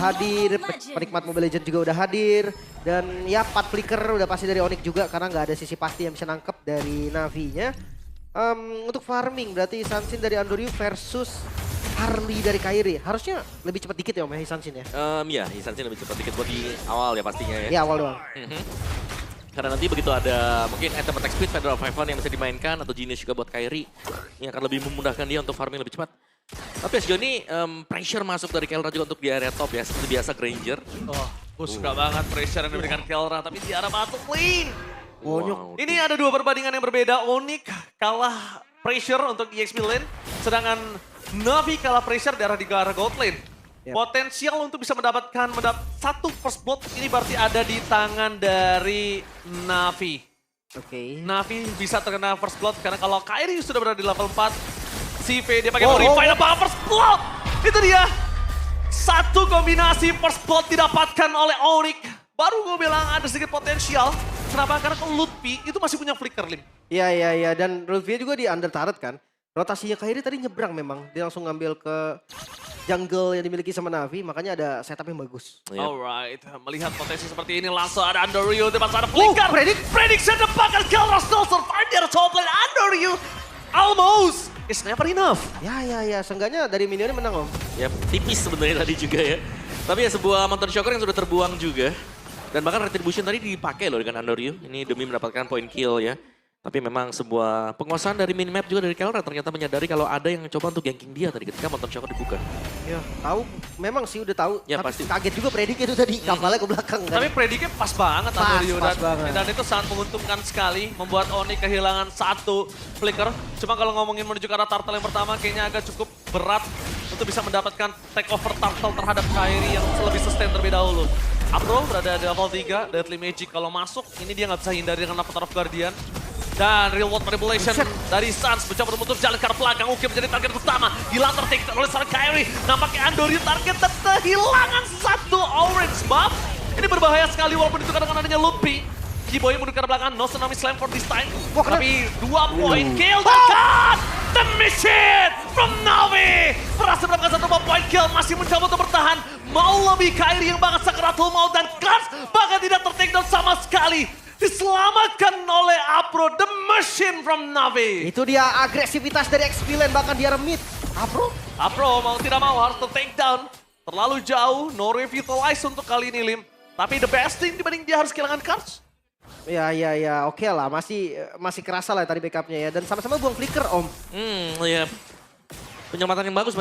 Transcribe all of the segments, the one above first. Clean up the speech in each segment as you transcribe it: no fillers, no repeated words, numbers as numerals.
hadir, penikmat Mobile Legends juga udah hadir. Dan ya part flicker udah pasti dari Onyx juga karena nggak ada sisi pasti yang bisa nangkep dari Navi-nya. Untuk farming berarti Hisansin dari Andoryu versus Harley dari Kairi. Harusnya lebih cepat dikit ya Om ya Hisansin ya? Ya, Hisansin lebih cepat dikit buat di awal ya pastinya ya. Iya awal doang. Karena nanti begitu ada mungkin item attack speed, Federal Five yang bisa dimainkan atau Genius juga buat Kairi. Ini akan lebih memudahkan dia untuk farming lebih cepat. Tapi sejauh ini pressure masuk dari Kelra juga untuk di area top ya. Seperti biasa Granger. Oh, gue suka banget pressure yang diberikan Kelra, tapi di arah bottom lane. Bonyok. Ini ada dua perbandingan yang berbeda. Onyx kalah pressure untuk EXP lane, sedangkan Navi kalah pressure di arah gold lane. Yep. Potensial untuk bisa mendapatkan satu first blood ini berarti ada di tangan dari Navi. Oke. Navi bisa terkena first blood karena kalau Kairi sudah berada di level 4, CV dia pakai Purify dan first blood. Itu dia. Satu kombinasi first blood didapatkan oleh Onyx. Baru gue bilang ada sedikit potensial. Kenapa? Karena kalau Lutfi itu masih punya flicker, Lim. Iya. Dan Lutfi juga di under turret kan. Rotasinya Kairi tadi nyebrang memang. Dia langsung ngambil ke jungle yang dimiliki sama Navi. Makanya ada setup yang bagus. Alright, melihat potensi seperti ini langsung ada Andoryu. Depan sana flicker. Prediction depan Kelra still survive di top lane. Andoryu almost. It's never enough. Ya. Seenggaknya dari minionnya menang Om. Ya tipis sebenarnya tadi juga ya. Tapi ya sebuah Mountain Shocker yang sudah terbuang juga. Dan bahkan Retribution tadi dipakai loh dengan Andoryu. Ini demi mendapatkan point kill ya. Tapi memang sebuah penguasaan dari minimap juga dari Kelra ternyata menyadari kalau ada yang coba untuk ganking dia tadi ketika Mountain Shocker dibuka. Ya tahu, memang sih udah tahu. Ya, tapi pasti. kaget juga predik itu tadi kapalnya ke belakang kan. Tapi prediknya pas banget Andoryu Pas banget. dan itu sangat menguntungkan sekali membuat Onyx kehilangan satu flicker. Cuma kalau ngomongin menuju ke arah turtle yang pertama kayaknya agak cukup berat untuk bisa mendapatkan take over turtle terhadap Kairi yang lebih sustain terlebih dahulu. Apro berada di level 3, Deadly Magic kalau masuk ini dia nggak bisa hindari dengan Avatar of Guardian. Dan real world manipulation dari Sans mencoba menutup jalan ke arah belakang. Uki menjadi target utama. Dilantar take oleh seorang Kairi. Nampaknya Andoryu target dan kehilangan satu orange buff. Ini berbahaya sekali walaupun itu kadang adanya Lutfi. Kiboy mundur ke arah belakang. No tsunami slam for this time. Tapi 2 point kill dekat. The mission from Navi. Berhasil mendapatkan 1 point kill. Masih mencoba untuk bertahan. Mau lebih Kairi yang banget sakaratul maut dan Kans bahkan tidak ter-take down sama sekali. Diselamatkan oleh Apro, the machine from Navi. Itu dia agresivitas dari XP-Lane bahkan dia remit. Apro mau tidak mau harus take down. Terlalu jauh, no revitalize untuk kali ini Lim. Tapi the best thing dibanding dia harus kehilangan cards. Ya, oke lah. Masih kerasa lah tadi backupnya ya. Dan sama-sama buang flicker Om. Ya. Penyelamatan yang bagus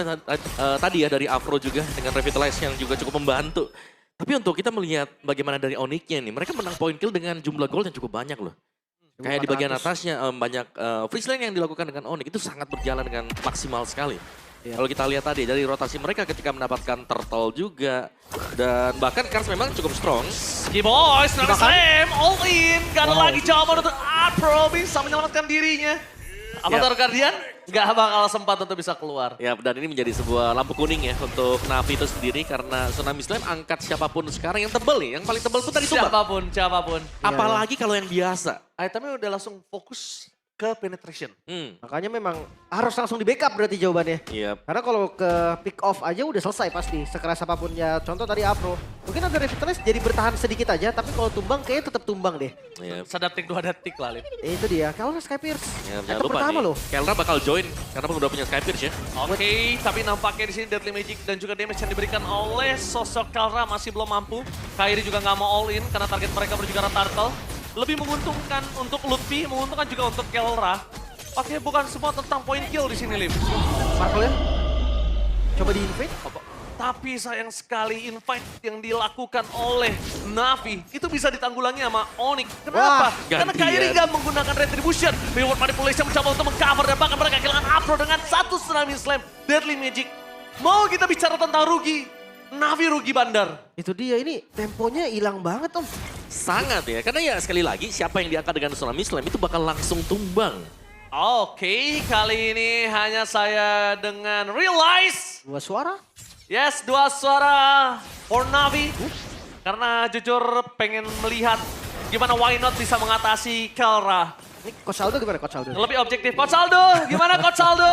tadi ya dari Afro juga dengan Revitalize yang juga cukup membantu. Tapi untuk kita melihat bagaimana dari Onyx-nya nih, mereka menang point kill dengan jumlah gold yang cukup banyak loh. Kayak di bagian atasnya banyak freeze lane yang dilakukan dengan Onyx itu sangat berjalan dengan maksimal sekali. Yeah. Kalau kita lihat tadi dari rotasi mereka ketika mendapatkan turtle juga. Dan bahkan Kars memang cukup strong. Boys, Tsunami Slam, all in. Gak ada lagi jawaban untuk Apro bisa menyelamatkan dirinya. Avatar Guardian gak bakal sempat untuk bisa keluar. Ya, dan ini menjadi sebuah lampu kuning ya untuk Navi itu sendiri karena Tsunami Slam angkat siapapun sekarang yang tebel nih. Yang paling tebel itu tadi tumbang. Siapapun. Apalagi kalau yang biasa. Itemnya udah langsung fokus ke penetration. Makanya memang harus langsung di backup berarti jawabannya. Iya. Karena kalau ke pick off aja udah selesai pasti. Sekeras apapun ya. Contoh tadi Apro. Mungkin ada Revitalize jadi bertahan sedikit aja. Tapi kalau tumbang kayaknya tetap tumbang deh. Iya. Sedetik 2 detik lah Lim. Itu dia. Kalau Skypierce. Ya, Item jangan lupa pertama nih, loh. Kelra bakal join karena udah punya Skypierce ya. Oke, tapi nampaknya di sini Deadly Magic dan juga damage yang diberikan oleh sosok Kelra masih belum mampu. Kairi juga nggak mau all in karena target mereka menuju ke arah turtle. Lebih menguntungkan untuk Lutfi, menguntungkan juga untuk Kelra. Oke, bukan semua tentang point kill di sini, Lim. Marvel ya. Coba di-invade. Tapi sayang sekali invite yang dilakukan oleh Navi itu bisa ditanggulangi sama Onyx. Kenapa? Karena Kairi nggak menggunakan Retribution. Reward Manipulation mencoba untuk mengcover dan bahkan mereka kehilangan Afro dengan 1 Tsunami Slam. Deadly Magic. Mau kita bicara tentang rugi? Navi rugi bandar. Itu dia, ini temponya hilang banget Om. Sangat ya, karena ya sekali lagi siapa yang diangkat dengan Tsunami Slam itu bakal langsung tumbang. Oke, kali ini hanya saya dengan Realize. 2 suara. Yes, 2 suara for Navi. Karena jujur pengen melihat gimana Why Not bisa mengatasi Kelra. Ini Coach Aldo gimana Coach Aldo? Lebih objektif. Coach Aldo, gimana Coach Aldo?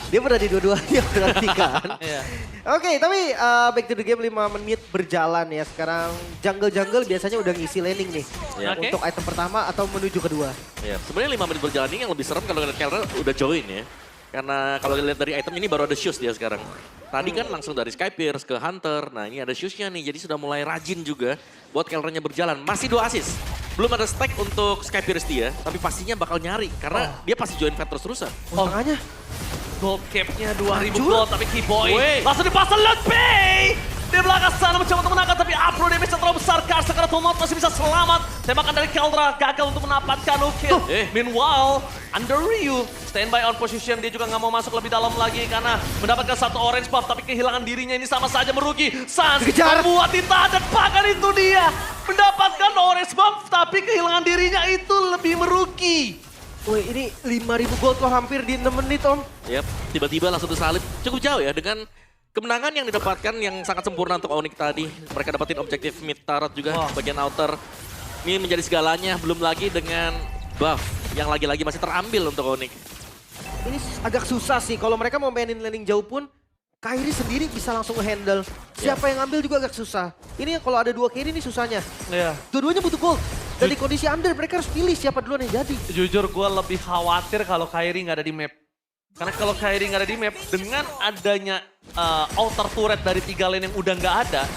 Dia pernah di dua-duanya berarti kan. Iya. Oke, tapi back to the game 5 menit berjalan ya. Sekarang jungle-jungle biasanya udah ngisi laning nih. Ya. Oke. Untuk item pertama atau menuju kedua. Ya, sebenarnya 5 menit berjalan ini yang lebih serem kalau ngeliat Kelra udah join ya. Karena kalau lihat dari item ini baru ada shoes dia sekarang. Tadi kan langsung dari Sky Pierce ke Hunter. Nah ini ada shoes-nya nih, jadi sudah mulai rajin juga buat Kelranya berjalan. Masih 2 assist. Belum ada stack untuk Sky Pierce dia, tapi pastinya bakal nyari. Karena dia pasti join fight terus-terusan. Oh, tengahnya. Gold cap-nya 2000 Hancur. gold, tapi Keyboy Weh. langsung dipasang Lutfi! Di belakang sana mencoba untuk menangkap, tapi Afro damage terlalu besar. Karsa karena Tomot masih bisa selamat. Tembakan dari Keldra gagal untuk mendapatkan kill. Meanwhile, Andoriu standby on position. Dia juga nggak mau masuk lebih dalam lagi karena mendapatkan satu orange buff. Tapi kehilangan dirinya ini sama saja merugi. Sans Dikejar. membuat ditahan dan bahkan itu dia mendapatkan orange buff. Tapi kehilangan dirinya itu lebih merugi. Wih, ini 5.000 gold loh hampir di 6 menit om. Yap, tiba-tiba langsung tersalib. Cukup jauh ya dengan kemenangan yang didapatkan yang sangat sempurna untuk Onyx tadi. Mereka dapetin objektif mid turret juga, bagian outer. Ini menjadi segalanya, belum lagi dengan buff yang lagi-lagi masih terambil untuk Onyx. Ini agak susah sih kalau mereka mau mainin laning jauh pun Kairi sendiri bisa langsung handle. Siapa yang ngambil juga agak susah. Ini kalau ada 2 carry ini susahnya. Iya. Dua-duanya butuh gold. Dan di kondisi under mereka harus pilih siapa duluan yang jadi. Jujur gue lebih khawatir kalau Kairi nggak ada di map. Karena kalau Kairi nggak ada di map, dengan adanya outer turret dari 3 lane yang udah nggak ada,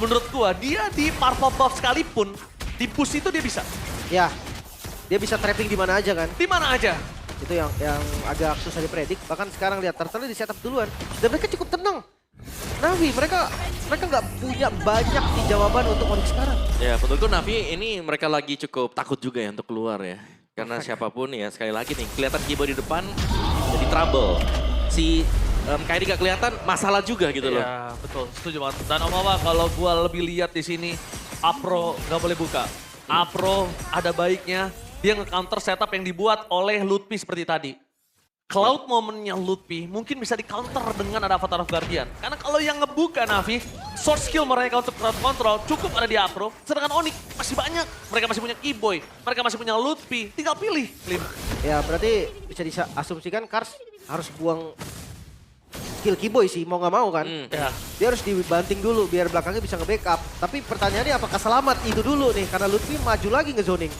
menurut gue dia di purple buff sekalipun, di push itu dia bisa. Ya, dia bisa trapping di mana aja kan. Di mana aja. Itu yang agak susah dipredik. Bahkan sekarang lihat Turtle di setup duluan. Dan mereka cukup tenang. Navi, mereka nggak punya banyak sih jawaban untuk Onyx sekarang. Ya, menurutku Navi ini mereka lagi cukup takut juga ya untuk keluar ya. Karena siapapun ya, sekali lagi nih, kelihatan Keyboy di depan jadi trouble. Si Kairi gak kelihatan, masalah juga gitu loh. Ya betul, setuju banget. Dan Om Awa, kalau gue lebih lihat di sini, Apro nggak boleh buka. Apro ada baiknya dia nge-counter setup yang dibuat oleh Lutfi seperti tadi. Cloud momennya Lutfi mungkin bisa di-counter dengan ada Avatar of Guardian. Karena kalau yang ngebuka Navi, short skill mereka untuk crowd control cukup ada di Apro. Sedangkan Onyx masih banyak. Mereka masih punya Keyboy, mereka masih punya Lutfi. Tinggal pilih, Lim. Ya berarti bisa diasumsikan Kars harus buang kill Keyboy sih, mau nggak mau kan. Ya. Dia harus dibanting dulu biar belakangnya bisa nge-backup. Tapi pertanyaannya apakah selamat itu dulu nih, karena Lutfi maju lagi nge-zoning.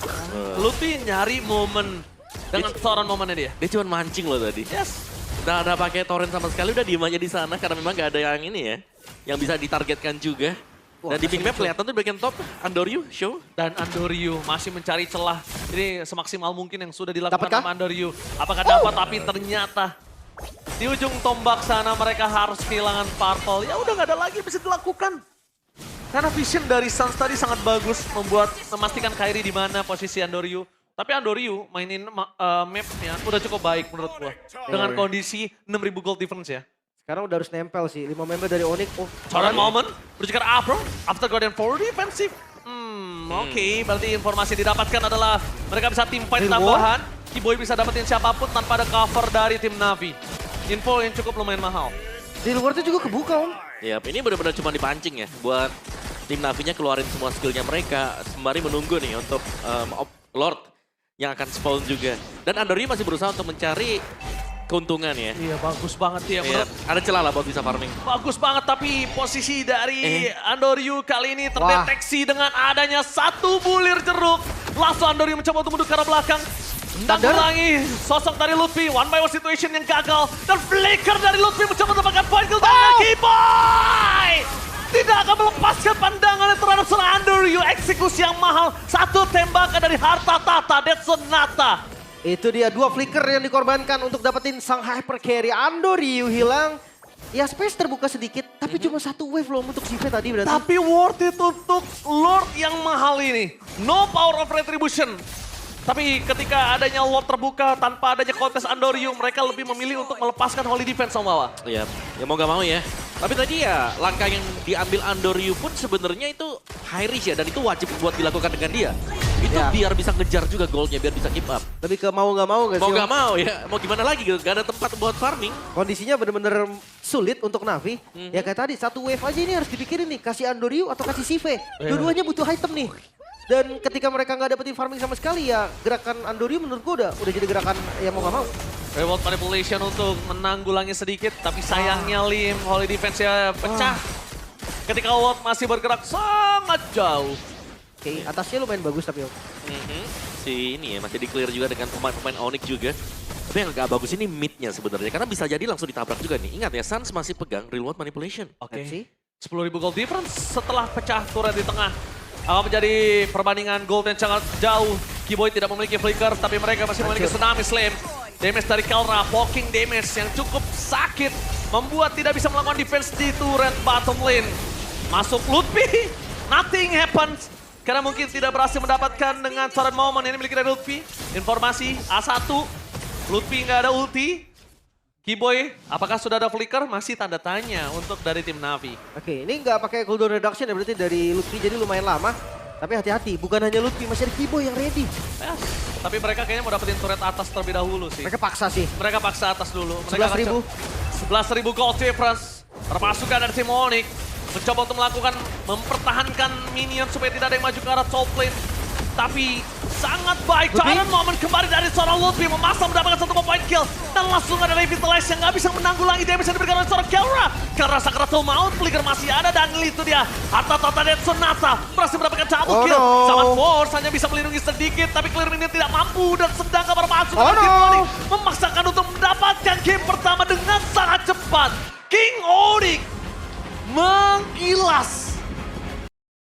Lutfi nyari momen dengan seorang momennya dia. Dia cuma mancing loh tadi. Yes. Udah ada pakai torrent sama sekali, udah diem aja di sana karena memang gak ada yang ini ya. Yang bisa ditargetkan juga. Wah, Dan di ping map kelihatan tuh bagian top, Andoriu, show. Dan Andoriu masih mencari celah. Ini semaksimal mungkin yang sudah dilakukan Dapatkah? sama Andoriu. Apakah dapat, tapi ternyata di ujung tombak sana mereka harus kehilangan purple. Ya udah gak ada lagi yang bisa dilakukan. Karena vision dari Suns tadi sangat bagus memastikan Kairi di mana posisi Andoriu. Tapi Andoriu mainin mapnya udah cukup baik menurut gua. Dengan kondisi 6.000 gold difference ya. Sekarang udah harus nempel sih, 5 member dari Onyx. Oh, Current moment, berjika Afro, after Guardian for defensive. Oke, berarti informasi yang didapatkan adalah mereka bisa team fight Real tambahan. Keyboy bisa dapetin siapapun tanpa ada cover dari tim Navi. Info yang cukup lumayan mahal. di luar itu juga kebuka om. Yap, ini benar-benar cuma dipancing ya buat tim Navinya keluarin semua skillnya mereka sembari menunggu nih untuk Lord yang akan spawn juga. Dan Andoriu masih berusaha untuk mencari keuntungan ya. Iya, bagus banget ya. Iya, ada celah lah buat bisa farming. Bagus banget, tapi posisi dari Andoriu kali ini terdeteksi dengan adanya satu bulir jeruk. Langsung Andoriu mencoba untuk mundur ke arah belakang. Tanggulangi sosok dari Lutfi, one by one situation yang gagal. Dan flicker dari Lutfi mencoba mendapatkan point kill dari Keyboy! Tidak akan melepaskan pandangannya terhadap seorang Andoriu. Eksekusi yang mahal, satu tembakan dari harta tahta, Dead Sonata. Itu dia 2 flicker yang dikorbankan untuk dapetin sang hyper carry. Andoriu hilang. Ya space terbuka sedikit, tapi cuma 1 wave loh untuk Sive tadi berarti. Tapi worth it untuk Lord yang mahal ini. No power of retribution. Tapi ketika adanya Lord terbuka tanpa adanya kontes Andoriu, mereka lebih memilih untuk melepaskan Holy Defense sama bawah. Iya, ya mau gak mau ya. Tapi tadi ya langkah yang diambil Andoriu pun sebenarnya itu high risk ya. Dan itu wajib buat dilakukan dengan dia. Itu Ya. biar bisa ngejar juga goalnya, biar bisa keep up. Lebih ke mau nggak mau nggak sih Mau Om? gak mau ya, mau gimana lagi gitu. Gak ada tempat buat farming. Kondisinya bener-bener sulit untuk Navi. Ya kayak tadi, 1 wave aja ini harus dipikirin nih. Kasih Andoriu atau kasih Sive. Dua-duanya butuh item nih. Dan ketika mereka nggak dapetin farming sama sekali ya gerakan Andoriu menurutku udah jadi gerakan yang mau gak mau. Reward manipulation untuk menanggulangi sedikit, tapi sayangnya Lim, Holy Defense-nya pecah. Ketika Ward masih bergerak sangat jauh. Oke, atasnya lumayan bagus tapi Om. Si ini ya masih di-clear juga dengan pemain-pemain Onyx juga. Tapi yang agak bagus ini mid-nya sebenarnya karena bisa jadi langsung ditabrak juga nih. Ingat ya, Suns masih pegang reward manipulation. Oke, Let's see. 10.000 gold difference setelah pecah turret di tengah. Akan menjadi perbandingan gold yang sangat jauh. Keyboy tidak memiliki flicker, tapi mereka masih memiliki Tsunami Slam. Damage dari Kelra, poking damage yang cukup sakit. Membuat tidak bisa melakukan defense di turret bottom lane. Masuk Lutfi, nothing happens. Karena mungkin tidak berhasil mendapatkan dengan turret moment yang dimiliki dari Lutfi. Informasi A1, Lutfi nggak ada ulti. Keyboy, apakah sudah ada flicker? Masih tanda tanya untuk dari tim Navi. Oke, ini nggak pakai cooldown reduction ya berarti dari Lutfi jadi lumayan lama. Tapi hati-hati, bukan hanya Lutfi, masih ada Keyboy yang ready. Yes. Tapi mereka kayaknya mau dapetin turret atas terlebih dahulu sih. Mereka paksa sih. Mereka paksa atas dulu. Mereka 11.000. 11.000 gold difference. Terpasukan dari tim Onyx. Mencoba untuk melakukan, mempertahankan minion supaya tidak ada yang maju ke arah top lane. Tapi sangat baik. Turret moment kembali dari seorang Lutfi. Memaksa mendapatkan satu point kill. Dan langsung ada Revitalize yang nggak bisa menanggulangi damage yang diberikan oleh seorang Kelra. Kelra Sakratul Maut, flicker masih ada dan itu dia. Hatta dan Sonata berhasil mendapatkan double kill. Saman Force hanya bisa melindungi sedikit. Tapi clear minion tidak mampu dan sedang kabar masuk. Oh no.